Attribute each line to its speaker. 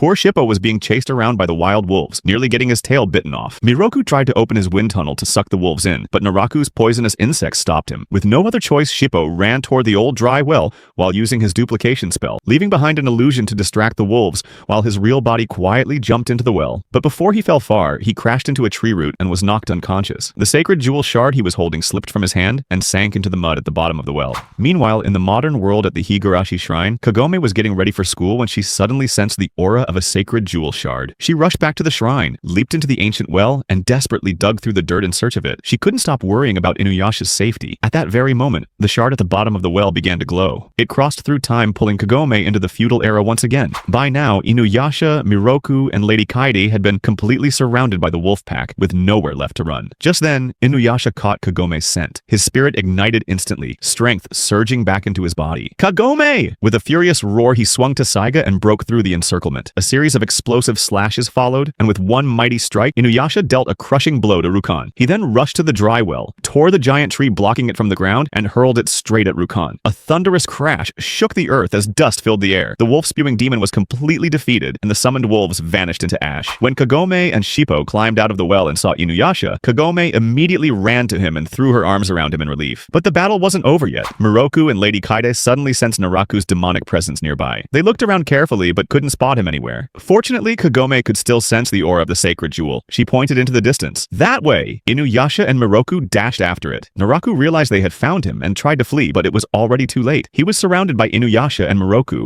Speaker 1: Poor Shippo was being chased around by the wild wolves, nearly getting his tail bitten off. Miroku tried to open his wind tunnel to suck the wolves in, but Naraku's poisonous insects stopped him. With no other choice, Shippo ran toward the old dry well while using his duplication spell, leaving behind an illusion to distract the wolves while his real body quietly jumped into the well. But before he fell far, he crashed into a tree root and was knocked unconscious. The sacred jewel shard he was holding slipped from his hand and sank into the mud at the bottom of the well. Meanwhile, in the modern world at the Higurashi Shrine, Kagome was getting ready for school when she suddenly sensed the aura of a sacred jewel shard. She rushed back to the shrine, leaped into the ancient well, and desperately dug through the dirt in search of it. She couldn't stop worrying about Inuyasha's safety. At that very moment, the shard at the bottom of the well began to glow. It crossed through time, pulling Kagome into the feudal era once again. By now, Inuyasha, Miroku, and Lady Kaede had been completely surrounded by the wolf pack, with nowhere left to run. Just then, Inuyasha caught Kagome's scent. His spirit ignited instantly, strength surging back into his body. Kagome! With a furious roar, he swung to Saiga and broke through the encirclement. A series of explosive slashes followed, and with one mighty strike, Inuyasha dealt a crushing blow to Rukan. He then rushed to the dry well, tore the giant tree blocking it from the ground, and hurled it straight at Rukan. A thunderous crash shook the earth as dust filled the air. The wolf-spewing demon was completely defeated, and the summoned wolves vanished into ash. When Kagome and Shippo climbed out of the well and saw Inuyasha, Kagome immediately ran to him and threw her arms around him in relief. But the battle wasn't over yet. Miroku and Lady Kaede suddenly sensed Naraku's demonic presence nearby. They looked around carefully but couldn't spot him anywhere. Fortunately, Kagome could still sense the aura of the sacred jewel. She pointed into the distance. That way! Inuyasha and Miroku dashed after it. Naraku realized they had found him and tried to flee, but it was already too late. He was surrounded by Inuyasha and Miroku,